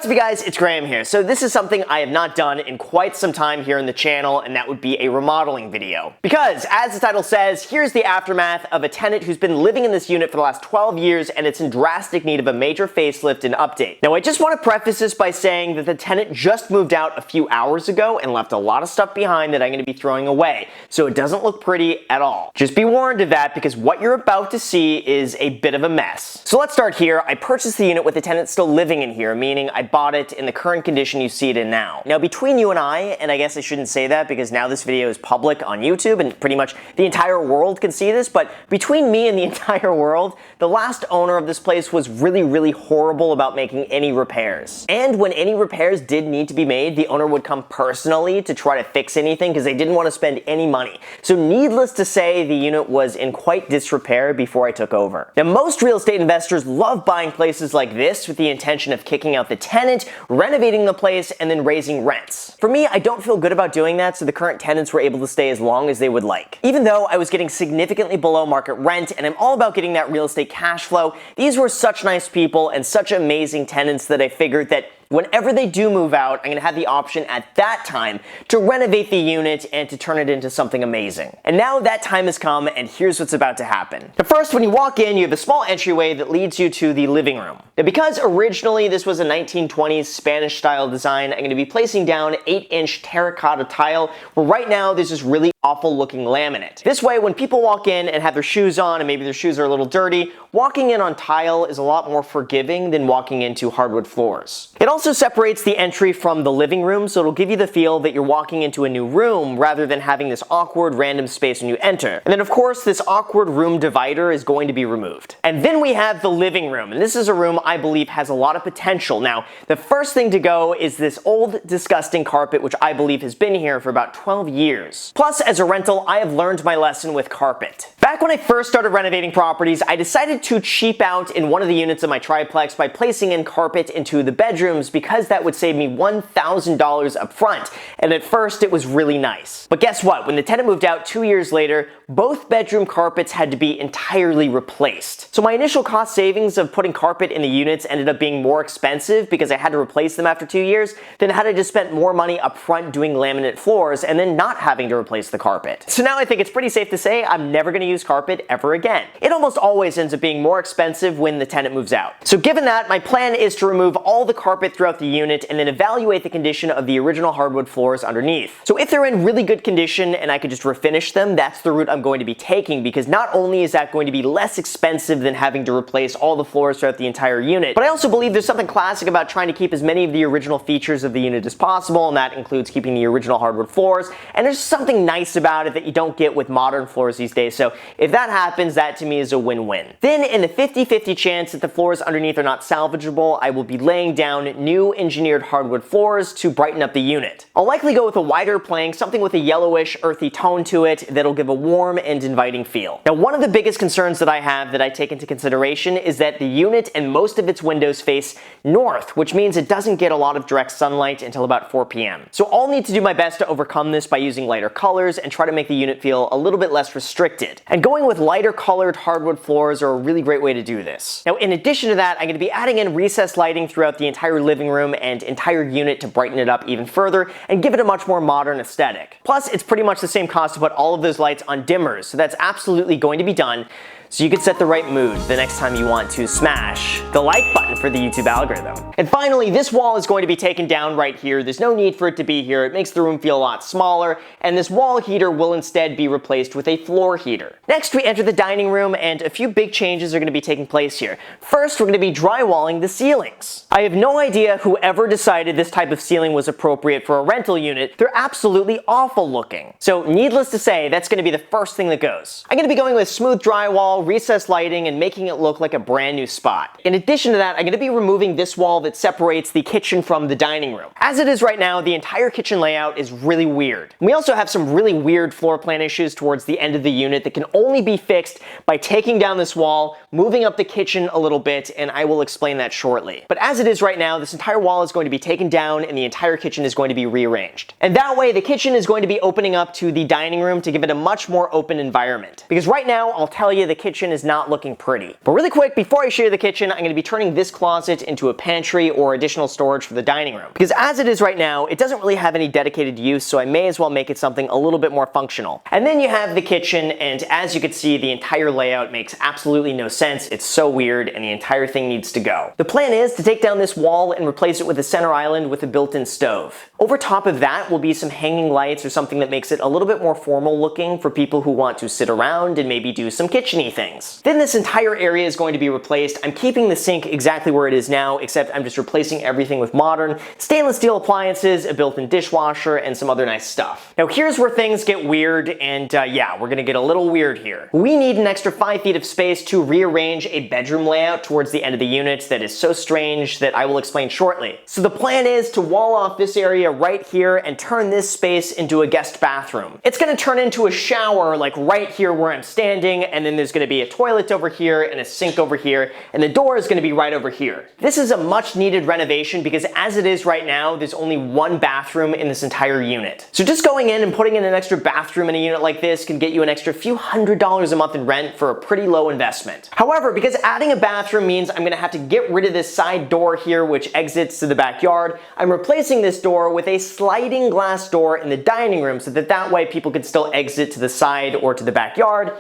What's up, you guys? It's Graham here. So this is something I have not done in quite some time here in the channel, and that would be a remodeling video. Because, as the title says, here's the aftermath of a tenant who's been living in this unit for the last 12 years, and it's in drastic need of a major facelift and update. Now, I just want to preface this by saying that the tenant just moved out a few hours ago and left a lot of stuff behind that I'm going to be throwing away, so it doesn't look pretty at all. Just be warned of that, because what you're about to see is a bit of a mess. So let's start here. I purchased the unit with the tenant still living in here, meaning I bought it in the current condition you see it in now. Now, between you and I guess I shouldn't say that because now this video is public on YouTube and pretty much the entire world can see this, but between me and the entire world, the last owner of this place was really horrible about making any repairs. And when any repairs did need to be made, the owner would come personally to try to fix anything because they didn't want to spend any money. So needless to say, the unit was in quite disrepair before I took over. Now, most real estate investors love buying places like this with the intention of kicking out the tenant, renovating the place, and then raising rents. For me, I don't feel good about doing that, so the current tenants were able to stay as long as they would like. Even though I was getting significantly below market rent, and I'm all about getting that real estate cash flow, these were such nice people and such amazing tenants that I figured that whenever they do move out, I'm going to have the option at that time to renovate the unit and to turn it into something amazing. And now that time has come, and here's what's about to happen. Now, first, when you walk in, you have a small entryway that leads you to the living room. Now, because originally this was a 1920s Spanish-style design, I'm going to be placing down 8-inch terracotta tile, where right now there's this really awful looking laminate. This way, when people walk in and have their shoes on and maybe their shoes are a little dirty, walking in on tile is a lot more forgiving than walking into hardwood floors. It also separates the entry from the living room, so it'll give you the feel that you're walking into a new room rather than having this awkward random space when you enter. And then of course, this awkward room divider is going to be removed. And then we have the living room, and this is a room I believe has a lot of potential. Now, the first thing to go is this old, disgusting carpet, which I believe has been here for about 12 years. Plus, as a rental, I have learned my lesson with carpet. Back when I first started renovating properties, I decided to cheap out in one of the units of my triplex by placing in carpet into the bedrooms because that would save me $1,000 up front. And at first, it was really nice. But guess what? When the tenant moved out 2 years later, both bedroom carpets had to be entirely replaced. So my initial cost savings of putting carpet in the units ended up being more expensive because I had to replace them after 2 years than had I just spent more money up front doing laminate floors and then not having to replace the carpet. So now I think it's pretty safe to say I'm never going to use carpet ever again. It almost always ends up being more expensive when the tenant moves out. So given that, my plan is to remove all the carpet throughout the unit and then evaluate the condition of the original hardwood floors underneath. So if they're in really good condition and I could just refinish them, that's the route I'm going to be taking, because not only is that going to be less expensive than having to replace all the floors throughout the entire unit, but I also believe there's something classic about trying to keep as many of the original features of the unit as possible, and that includes keeping the original hardwood floors, and there's something nice about it that you don't get with modern floors these days. So if that happens, that to me is a win-win. Then in the 50-50 chance that the floors underneath are not salvageable, I will be laying down new engineered hardwood floors to brighten up the unit. I'll likely go with a wider plank, something with a yellowish, earthy tone to it that'll give a warm and inviting feel. Now, one of the biggest concerns that I have that I take into consideration is that the unit and most of its windows face north, which means it doesn't get a lot of direct sunlight until about 4 p.m. So I'll need to do my best to overcome this by using lighter colors and try to make the unit feel a little bit less restricted. And going with lighter colored hardwood floors are a really great way to do this. Now, in addition to that, I'm going to be adding in recessed lighting throughout the entire living room and entire unit to brighten it up even further and give it a much more modern aesthetic. Plus, it's pretty much the same cost to put all of those lights on dimmers, so that's absolutely going to be done, so you can set the right mood the next time you want to smash the like button for the YouTube algorithm. And finally, this wall is going to be taken down right here. There's no need for it to be here. It makes the room feel a lot smaller, and this wall heater will instead be replaced with a floor heater. Next, we enter the dining room, and a few big changes are going to be taking place here. First, we're going to be drywalling the ceilings. I have no idea whoever decided this type of ceiling was appropriate for a rental unit. They're absolutely awful looking. So needless to say, that's going to be the first thing that goes. I'm going to be going with smooth drywall, recessed lighting, and making it look like a brand new spot. In addition to that, I'm going to be removing this wall that separates the kitchen from the dining room. As it is right now, the entire kitchen layout is really weird. We also have some really weird floor plan issues towards the end of the unit that can only be fixed by taking down this wall, moving up the kitchen a little bit, and I will explain that shortly. But as it is right now, this entire wall is going to be taken down and the entire kitchen is going to be rearranged. And that way, the kitchen is going to be opening up to the dining room to give it a much more open environment. Because right now, I'll tell you, the kitchen kitchen is not looking pretty. But really quick, before I show you the kitchen, I'm going to be turning this closet into a pantry or additional storage for the dining room. Because as it is right now, it doesn't really have any dedicated use, so I may as well make it something a little bit more functional. And then you have the kitchen, and as you can see, the entire layout makes absolutely no sense. It's so weird, and the entire thing needs to go. The plan is to take down this wall and replace it with a center island with a built-in stove. Over top of that will be some hanging lights or something that makes it a little bit more formal looking for people who want to sit around and maybe do some kitchen-y things. Then this entire area is going to be replaced. I'm keeping the sink exactly where it is now, except I'm just replacing everything with modern stainless steel appliances, a built-in dishwasher, and some other nice stuff. Now here's where things get weird, and yeah, we're gonna get a little weird here. We need an extra 5 feet of space to rearrange a bedroom layout towards the end of the unit that is so strange that I will explain shortly. So the plan is to wall off this area right here and turn this space into a guest bathroom. It's gonna turn into a shower like right here where I'm standing, and then there's gonna be a toilet over here and a sink over here, and the door is gonna be right over here. This is a much needed renovation because as it is right now, there's only one bathroom in this entire unit. So just going in and putting in an extra bathroom in a unit like this can get you an extra few $100s a month in rent for a pretty low investment. However, because adding a bathroom means I'm gonna have to get rid of this side door here which exits to the backyard, I'm replacing this door with a sliding glass door in the dining room so that way people can still exit to the side or to the backyard.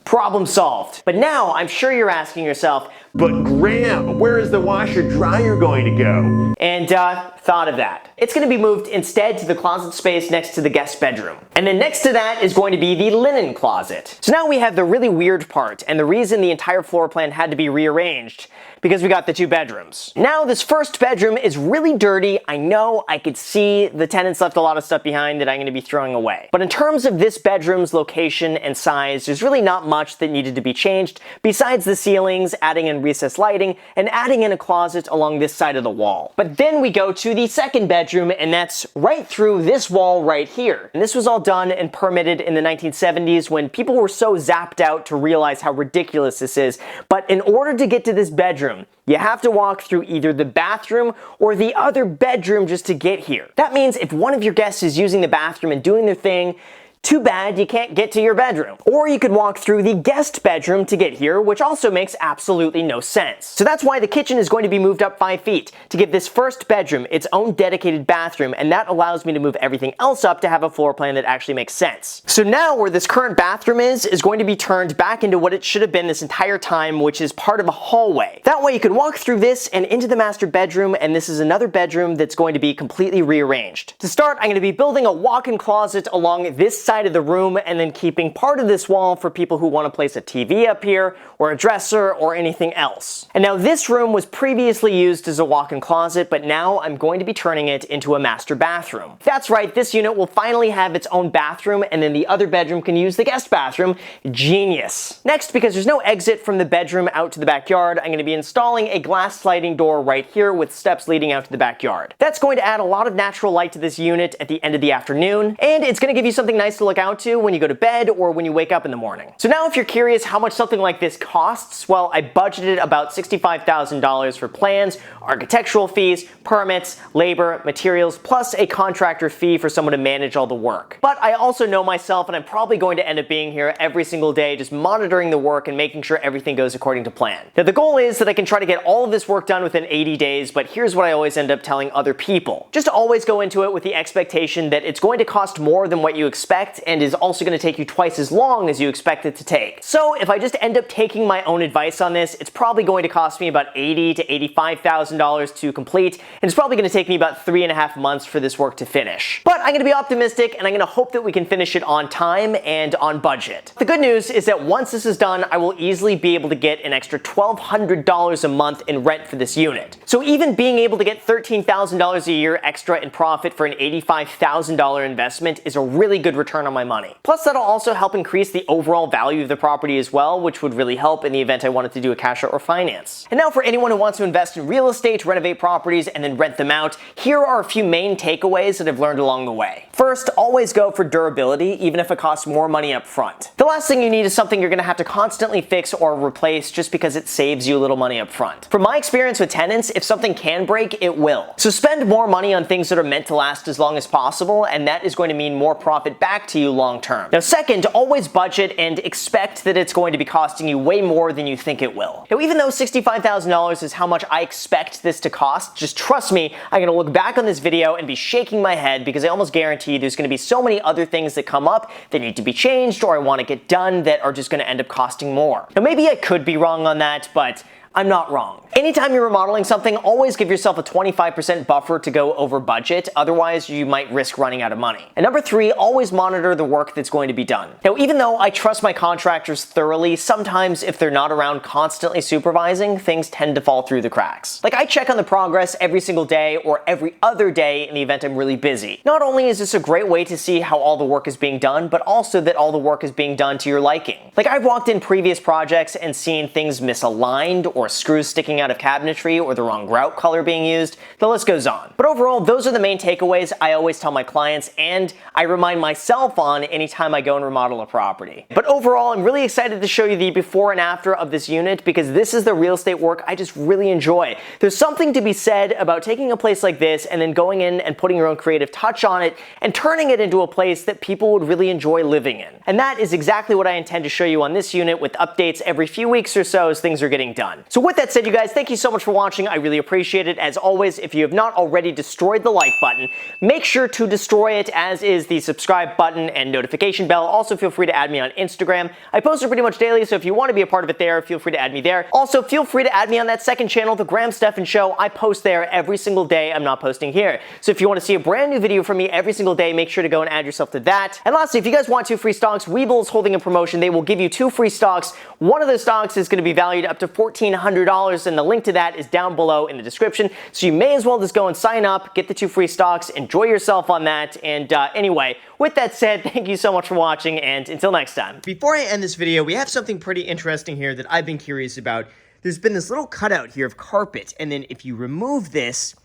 Problem solved. But now I'm sure you're asking yourself, but Graham, where is the washer dryer going to go? And thought of that. It's going to be moved instead to the closet space next to the guest bedroom. And then next to that is going to be the linen closet. So now we have the really weird part and the reason the entire floor plan had to be rearranged, because we got the 2 bedrooms. Now this first bedroom is really dirty. I know, I could see the tenants left a lot of stuff behind that I'm going to be throwing away. But in terms of this bedroom's location and size, there's really not much that needed to be changed besides the ceilings, adding in recessed lighting, and adding in a closet along this side of the wall. But then we go to the second bedroom, and that's right through this wall right here. And this was all done and permitted in the 1970s when people were so zapped out to realize how ridiculous this is. But in order to get to this bedroom, you have to walk through either the bathroom or the other bedroom just to get here. That means if one of your guests is using the bathroom and doing their thing, too bad you can't get to your bedroom. Or you could walk through the guest bedroom to get here, which also makes absolutely no sense. So that's why the kitchen is going to be moved up 5 feet to give this first bedroom its own dedicated bathroom, and that allows me to move everything else up to have a floor plan that actually makes sense. So now where this current bathroom is going to be turned back into what it should have been this entire time, which is part of a hallway. That way you can walk through this and into the master bedroom, and this is another bedroom that's going to be completely rearranged. To start, I'm going to be building a walk-in closet along this side of the room and then keeping part of this wall for people who want to place a TV up here or a dresser or anything else. And now this room was previously used as a walk-in closet, but now I'm going to be turning it into a master bathroom. That's right, this unit will finally have its own bathroom, and then the other bedroom can use the guest bathroom. Genius. Next, because there's no exit from the bedroom out to the backyard, I'm going to be installing a glass sliding door right here with steps leading out to the backyard. That's going to add a lot of natural light to this unit at the end of the afternoon, and it's going to give you something nice to look out to when you go to bed or when you wake up in the morning. So now if you're curious how much something like this costs, well, I budgeted about $65,000 for plans, architectural fees, permits, labor, materials, plus a contractor fee for someone to manage all the work. But I also know myself, and I'm probably going to end up being here every single day just monitoring the work and making sure everything goes according to plan. Now the goal is that I can try to get all of this work done within 80 days, but here's what I always end up telling other people. Just always go into it with the expectation that it's going to cost more than what you expect and is also going to take you twice as long as you expect it to take. So if I just end up taking my own advice on this, it's probably going to cost me about $80,000 to $85,000 to complete, and it's probably going to take me about 3.5 months for this work to finish. But I'm going to be optimistic, and I'm going to hope that we can finish it on time and on budget. The good news is that once this is done, I will easily be able to get an extra $1,200 a month in rent for this unit. So even being able to get $13,000 a year extra in profit for an $85,000 investment is a really good return on my money. Plus that'll also help increase the overall value of the property as well, which would really help in the event I wanted to do a cash out or finance. And now for anyone who wants to invest in real estate, renovate properties, and then rent them out, here are a few main takeaways that I've learned along the way. First, always go for durability, even if it costs more money up front. The last thing you need is something you're going to have to constantly fix or replace just because it saves you a little money up front. From my experience with tenants, if something can break, it will. So spend more money on things that are meant to last as long as possible, and that is going to mean more profit back to you long term. Now second, always budget and expect that it's going to be costing you way more than you think it will. Now even though $65,000 is how much I expect this to cost, just trust me, I'm gonna look back on this video and be shaking my head because I almost guarantee there's gonna be so many other things that come up that need to be changed or I wanna get done that are just gonna end up costing more. Now maybe I could be wrong on that, but I'm not wrong. Anytime you're remodeling something, always give yourself a 25% buffer to go over budget, otherwise you might risk running out of money. And number three, always monitor the work that's going to be done. Now, even though I trust my contractors thoroughly, sometimes if they're not around constantly supervising, things tend to fall through the cracks. Like I check on the progress every single day or every other day in the event I'm really busy. Not only is this a great way to see how all the work is being done, but also that all the work is being done to your liking. Like I've walked in previous projects and seen things misaligned or screws sticking out of cabinetry or the wrong grout color being used. The list goes on. But overall, those are the main takeaways I always tell my clients and I remind myself on anytime I go and remodel a property. But overall, I'm really excited to show you the before and after of this unit because this is the real estate work I just really enjoy. There's something to be said about taking a place like this and then going in and putting your own creative touch on it and turning it into a place that people would really enjoy living in. And that is exactly what I intend to show you on this unit with updates every few weeks or so as things are getting done. So with that said, you guys, thank you so much for watching. I really appreciate it. As always, if you have not already destroyed the like button, make sure to destroy it, as is the subscribe button and notification bell. Also, feel free to add me on Instagram. I post it pretty much daily, so if you want to be a part of it there, feel free to add me there. Also, feel free to add me on that second channel, The Graham Stephan Show. I post there every single day. I'm not posting here. So if you want to see a brand new video from me every single day, make sure to go and add yourself to that. And lastly, if you guys want 2 free stocks, Webull is holding a promotion. They will give you 2 free stocks. One of those stocks is going to be valued up to $1,400, and the link to that is down below in the description. So you may as well just go and sign up, get the 2 free stocks, enjoy yourself on that. And anyway, with that said, thank you so much for watching, and until next time. Before I end this video, we have something pretty interesting here that I've been curious about. There's been this little cutout here of carpet, and then if you remove this,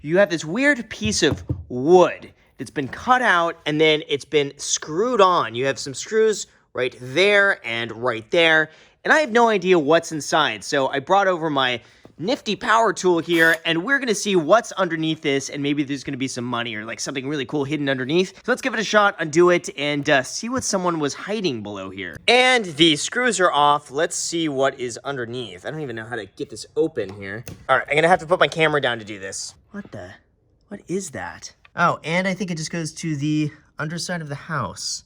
you have this weird piece of wood that's been cut out, and then it's been screwed on. You have some screws right there and right there, and I have no idea what's inside. So I brought over my nifty power tool here, and we're gonna see what's underneath this, and maybe there's gonna be some money or like something really cool hidden underneath. So let's give it a shot, undo it, and see what someone was hiding below here. And the screws are off. Let's see what is underneath. I don't even know how to get this open here. All right, I'm gonna have to put my camera down to do this. What is that? Oh, and I think it just goes to the underside of the house.